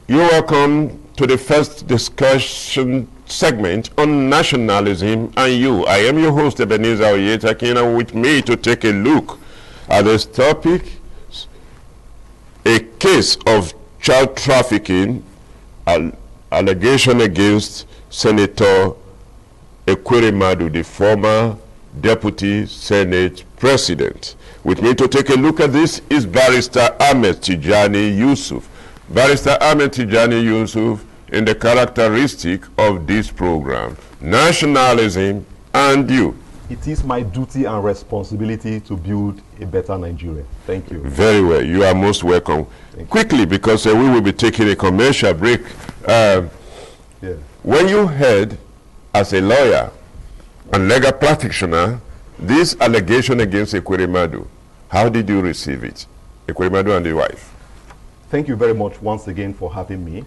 You're welcome to the first discussion segment on nationalism and you. I am your host, Ebenezer Oyetakin, and with me to take a look at this topic, a case of child trafficking, allegation against Senator Ekweremadu, the former Deputy Senate President. With me to take a look at this is Barrister Ahmed Tijani Yusuf. Barrister Ahmed Tijani Yusuf, in the characteristic of this program, Nationalism and You. It is my duty and responsibility to build a better Nigeria. Thank you. Very well. You are most welcome. Quickly, because we will be taking a commercial break. When you heard, as a lawyer and legal practitioner, this allegation against Ekweremadu, how did you receive it? Ekweremadu and the wife. Thank you very much once again for having me.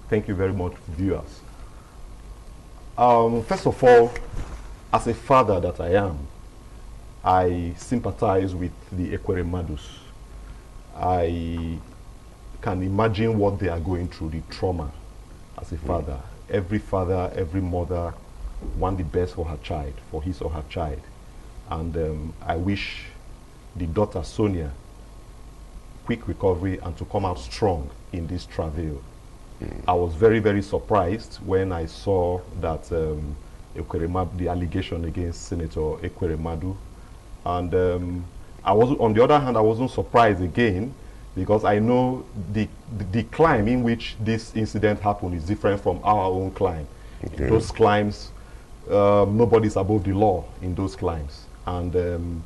Thank you very much, viewers. First of all, as a father that I am, I sympathize with the Ekweremadus. I can imagine what they are going through, the trauma as a father. Every father, every mother want the best for her child, for his or her child. And I wish the daughter, Sonia, quick recovery and to come out strong in this travail. I was very, very surprised when I saw that the allegation against Senator Ekweremadu. And I was, on the other hand, I wasn't surprised again, because I know the climb in which this incident happened is different from our own climb. Okay. Those climbs, nobody's above the law in those climbs. And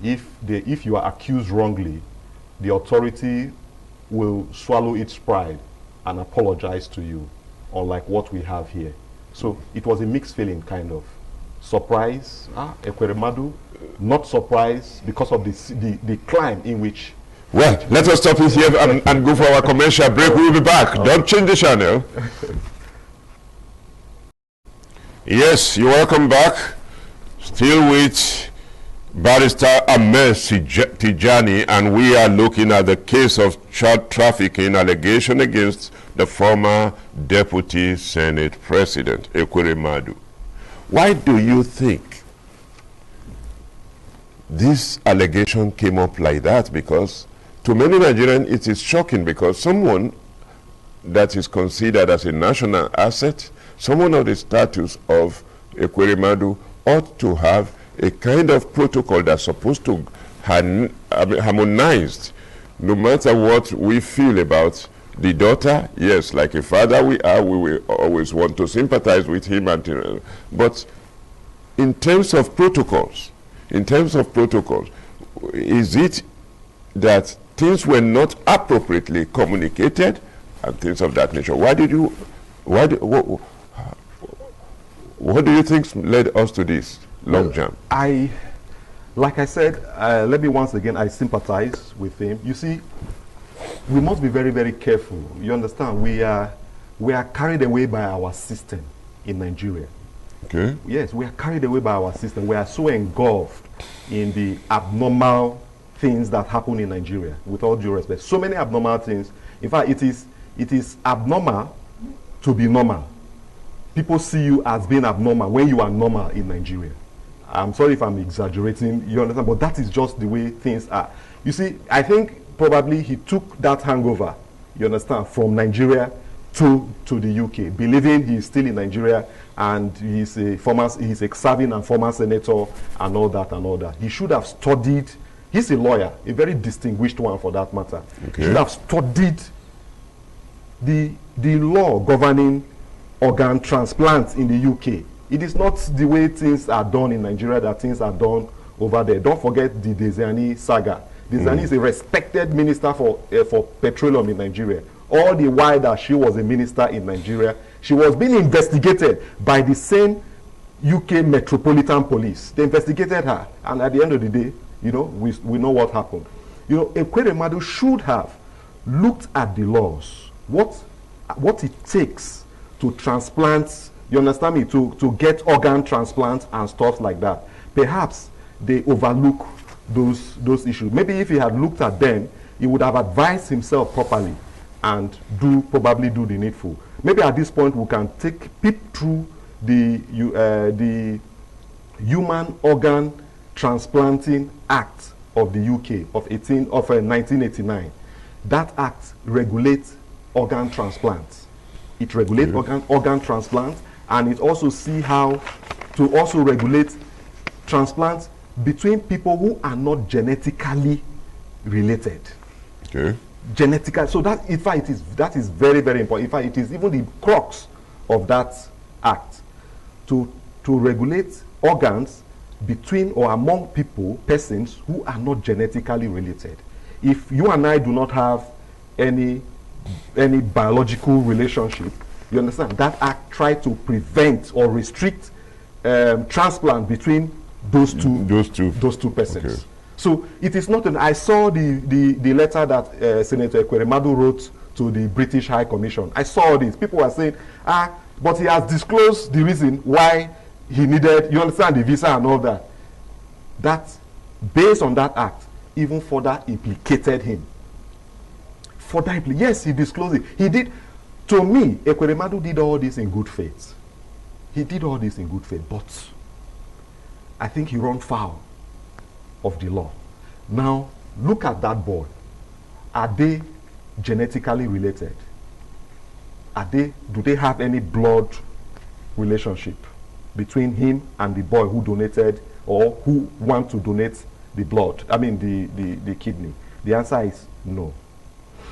if you are accused wrongly, the authority will swallow its pride and apologize to you, unlike what we have here. So it was a mixed feeling, kind of. Surprise, Ekweremadu, not surprised because of the climb in which. Well, let us stop it here and go for our commercial break. We'll be back. Don't change the channel. Yes, you're welcome back. Still with Barrister Ahmed Tijani, and we are looking at the case of child trafficking allegation against the former Deputy Senate President, Ekweremadu. Why do you think this allegation came up like that? Because to many Nigerians it is shocking, because someone that is considered as a national asset, someone of the status of Ekweremadu, ought to have a kind of protocol that's supposed to harmonized, no matter what we feel about the daughter. Yes, like a father we will always want to sympathize with him, but in terms of protocols, is it that things were not appropriately communicated and things of that nature? What do you think led us to this long jump? Like I said, let me once again, I sympathize with him. You see, we must be very, very careful. You understand? We are carried away by our system in Nigeria. Okay. Yes, we are carried away by our system. We are so engulfed in the abnormal things that happen in Nigeria, with all due respect. So many abnormal things. In fact, it is abnormal to be normal. People see you as being abnormal when you are normal in Nigeria. I'm sorry if I'm exaggerating, you understand, but that is just the way things are. You see, I think probably he took that hangover, you understand, from Nigeria to the UK, believing he's still in Nigeria and he's a serving and former senator and all that. He should have studied. He's a lawyer, a very distinguished one for that matter. Okay. He should have studied the law governing organ transplants in the UK. It is not the way things are done in Nigeria that things are done over there. Don't forget the Dezani saga. Dezani is a respected minister for petroleum in Nigeria. All the while that she was a minister in Nigeria, she was being investigated by the same UK Metropolitan Police. They investigated her, and at the end of the day, you know, we know what happened. You know, Ekweremadu should have looked at the laws, what it takes to transplant, you understand me, to get organ transplants and stuff like that. Perhaps they overlook those issues. Maybe if he had looked at them, he would have advised himself properly and probably do the needful. Maybe at this point we can peep through the Human Organ Transplanting Act of the UK of 1989. That act regulates organ transplants. It regulates organ transplants, and it also see how to also regulate transplants between people who are not genetically related. Okay. Genetical. So that, in fact, that is very, very important. In fact, it is even the crux of that act to regulate organs between or among persons who are not genetically related. If you and I do not have any biological relationship, you understand, that act try to prevent or restrict transplant between those two persons. Okay. So it is not I saw the letter that Senator Ekweremadu wrote to the British High Commission. I saw this. People were saying, but he has disclosed the reason why he needed, you understand, the visa and all that. That, based on that act, even further implicated him. Yes, he disclosed it. He did. To me, Ekweremadu did all this in good faith. He did all this in good faith, but I think he ran foul of the law. Now, look at that boy. Are they genetically related? Do they have any blood relationship between him and the boy who donated or who want to donate the blood, the kidney? The answer is no.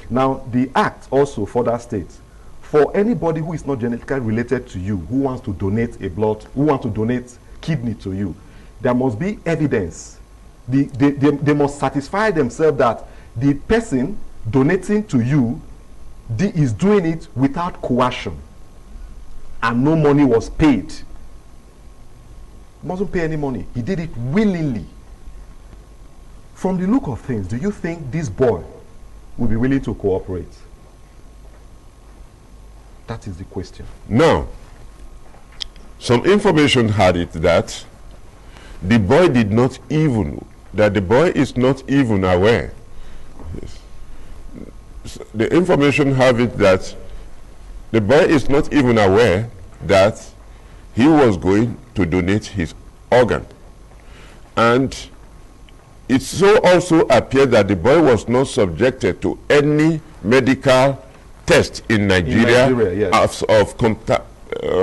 Now, the act also further states, for anybody who is not genetically related to you, who wants to donate kidney to you, there must be evidence. They must satisfy themselves that the person donating to you is doing it without coercion and no money was paid. He mustn't pay any money. He did it willingly. From the look of things, do you think this boy will be willing to cooperate? That is the question. Now, some information had it that the boy is not even aware. Yes. So the information have it that the boy is not even aware that he was going to donate his organ. And it so also appeared that the boy was not subjected to any medical test in Nigeria, yes, of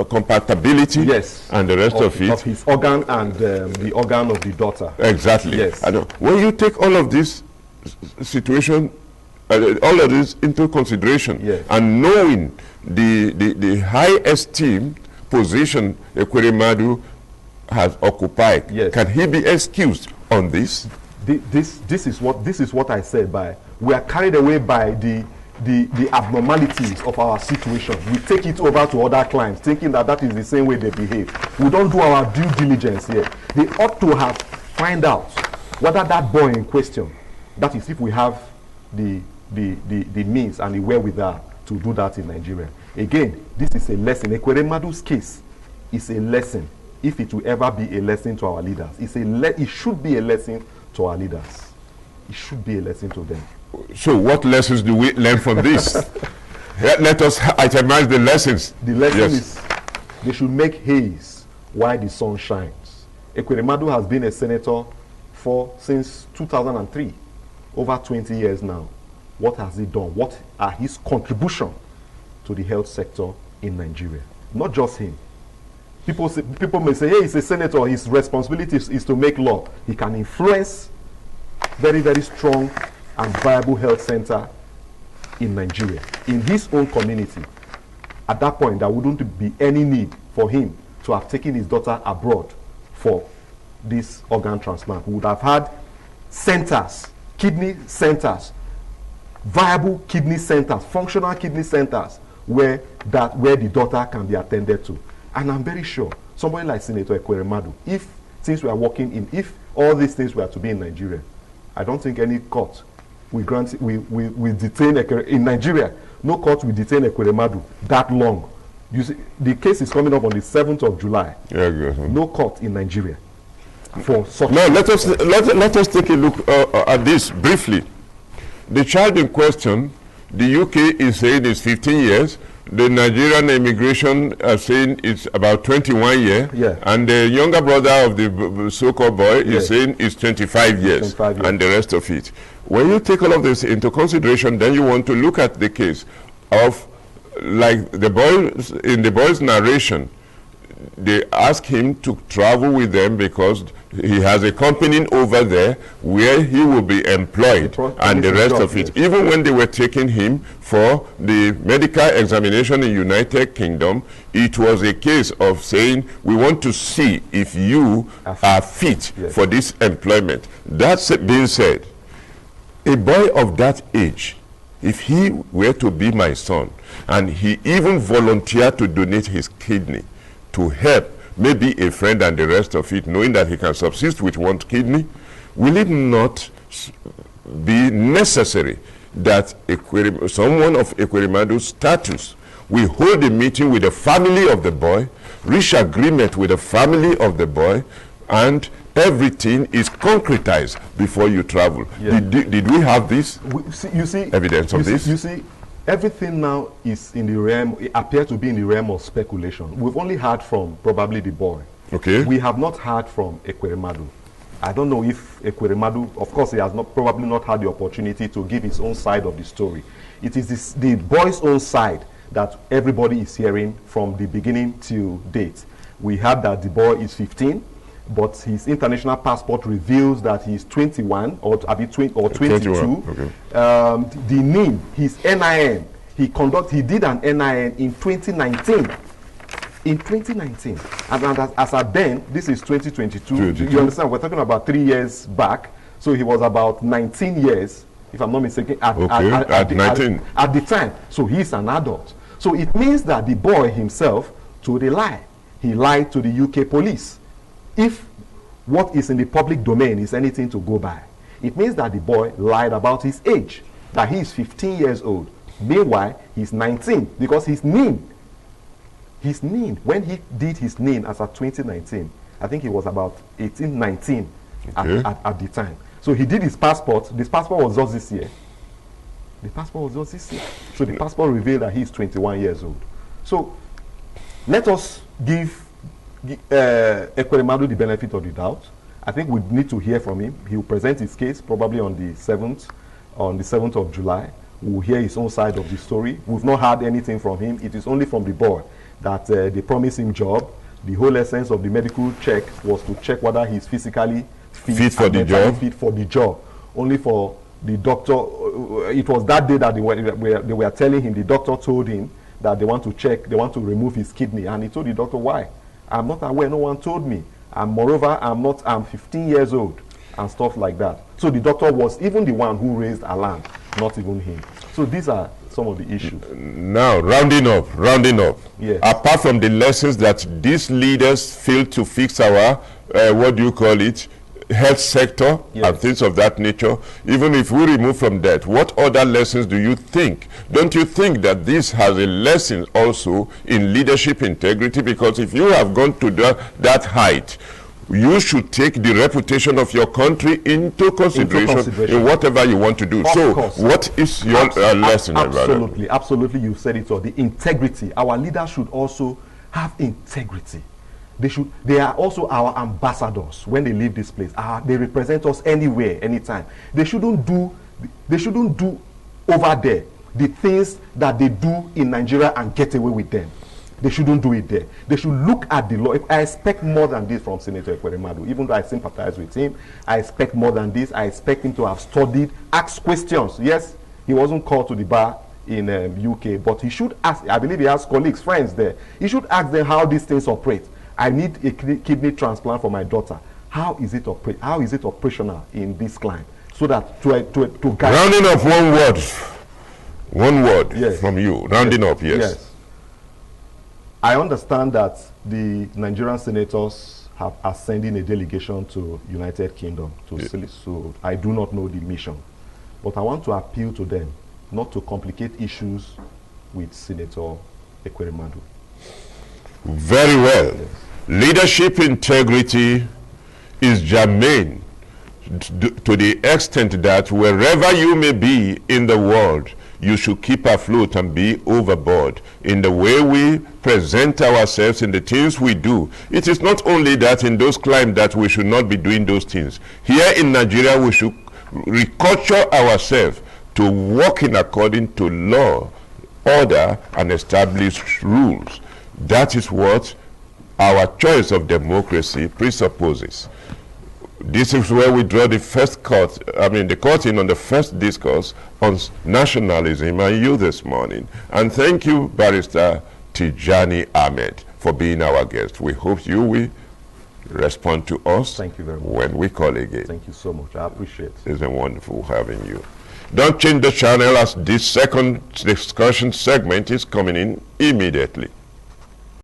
compatibility, yes, and the rest of it. Of his organ and the organ of the daughter. Exactly. Yes. I know. When you take all of this situation, all of this into consideration, yes, and knowing the high esteem position Ekweremadu has occupied, yes, can he be excused on this? This is what I said. We are carried away by the abnormalities of our situation. We take it over to other clients, thinking that is the same way they behave. We don't do our due diligence here. They ought to have find out whether that boy in question, that is if we have the means and the wherewithal to do that in Nigeria. Again, this is a lesson. Ekweremadu's case is a lesson. If it will ever be a lesson to our leaders, it should be a lesson to our leaders. It should be a lesson to them. So what lessons do we learn from this? Let us itemize the lessons. The lesson is they should make haze while the sun shines. Ekweremadu has been a senator since 2003, over 20 years now. What has he done? What are his contributions to the health sector in Nigeria? Not just him. People may say, hey, he's a senator, his responsibility is to make law. He can influence very, very strong and viable health center in Nigeria, in his own community. At that point, there wouldn't be any need for him to have taken his daughter abroad for this organ transplant. We would have had centers, kidney centers, viable kidney centers, functional kidney centers, where the daughter can be attended to. And I'm very sure somebody like Senator Ekweremadu, if all these things were to be in Nigeria, I don't think any court will detain in Nigeria. No court will detain Ekweremadu that long. You see, the case is coming up on the 7th of July. Yeah, good. No court in Nigeria for such. Now let us take a look at this briefly. The child in question The UK is saying it's 15 years. The Nigerian immigration are saying it's about 21 years. Yeah. And the younger brother of the so-called boy is saying it's 25 years. 25 years. And the rest of it. When you take all of this into consideration, then you want to look at the case of, like the boys, in the boy's narration, they ask him to travel with them because he has a company over there where he will be employed and the rest of it. Even when they were taking him for the medical examination in United Kingdom, it was a case of saying, we want to see if you are fit for this employment. That being said, a boy of that age, if he were to be my son, and he even volunteered to donate his kidney to help maybe a friend and the rest of it, knowing that he can subsist with one kidney, will it not be necessary that someone of Ekweremadu's status will hold a meeting with the family of the boy, reach agreement with the family of the boy, and everything is concretized before you travel? Did we have this? You see evidence of this? You see, everything now is in the realm, it appears to be in the realm of speculation. We've only heard from probably the boy. Okay. We have not heard from Ekweremadu. I don't know if Ekweremadu, of course, he has probably not had the opportunity to give his own side of the story. It is the boy's own side that everybody is hearing from the beginning till date. We heard that the boy is 15, but his international passport reveals that he's 21 or 22. Okay. The NIN, his NIN, he did an NIN in 2019. In 2019, and as at then, this is 2022. You understand? We're talking about 3 years back. So he was about 19 years, if I'm not mistaken, at the time. So he's an adult. So it means that the boy himself told a lie. He lied to the UK police. If what is in the public domain is anything to go by, it means that the boy lied about his age, that he is 15 years old. Meanwhile, he's 19 because his NIN, when he did his NIN as of 2019, I think he was about 18, 19 at the time. So he did his passport. This passport was just this year. So the passport revealed that he's 21 years old. So let us give Ekweremadu the benefit of the doubt. I think we need to hear from him. He will present his case probably on the 7th of July. We will hear his own side of the story. We've not heard anything from him. It is only from the boy that they promised him job. The whole essence of the medical check was to check whether he's physically fit for the job. Fit for the job. Only for the doctor. It was that day that they were telling him. The doctor told him that they want to check. They want to remove his kidney, and he told the doctor, why? I'm not aware. No one told me. And moreover, I'm 15 years old, and stuff like that. So the doctor was even the one who raised alarm, not even him. So these are some of the issues. Now, rounding up. Yes. Apart from the lessons that these leaders failed to fix our, health sector and things of that nature, even if we remove from that, what other lessons do you think? Don't you think that this has a lesson also in leadership integrity? Because if you have gone to that height, you should take the reputation of your country into consideration in whatever you want to do. What is your lesson about it? Absolutely, you said it all. The integrity. Our leaders should also have integrity. They are also our ambassadors when they leave this place. They represent us anywhere, anytime. They shouldn't do over there the things that they do in Nigeria and get away with them. They shouldn't do it there. They should look at the law. I expect more than this from Senator Ekweremadu. Even though I sympathize with him, I expect more than this. I expect him to have studied, asked questions. Yes, he wasn't called to the bar in UK, but he should ask. I believe he has colleagues, friends there. He should ask them how these things operate. I need a kidney transplant for my daughter. How is it operational in this client? So that to guide. Rounding up one word from you. Rounding up, yes. I understand that the Nigerian senators are sending a delegation to United Kingdom so I do not know the mission, but I want to appeal to them not to complicate issues with Senator Ekweremadu. Very well. Yes. Leadership integrity is germane to the extent that wherever you may be in the world, you should keep afloat and be overboard in the way we present ourselves, in the things we do. It is not only that in those climes that we should not be doing those things. Here in Nigeria, we should reculture ourselves to walk in according to law, order, and established rules. That is what our choice of democracy presupposes. This is where we draw the first the curtain on the first discourse on nationalism and you this morning. And thank you, Barrister Tijani Ahmed, for being our guest. We hope you will respond to us. Thank you very much. When we call again. Thank you so much. I appreciate it. It's been wonderful having you. Don't change the channel, as this second discussion segment is coming in immediately.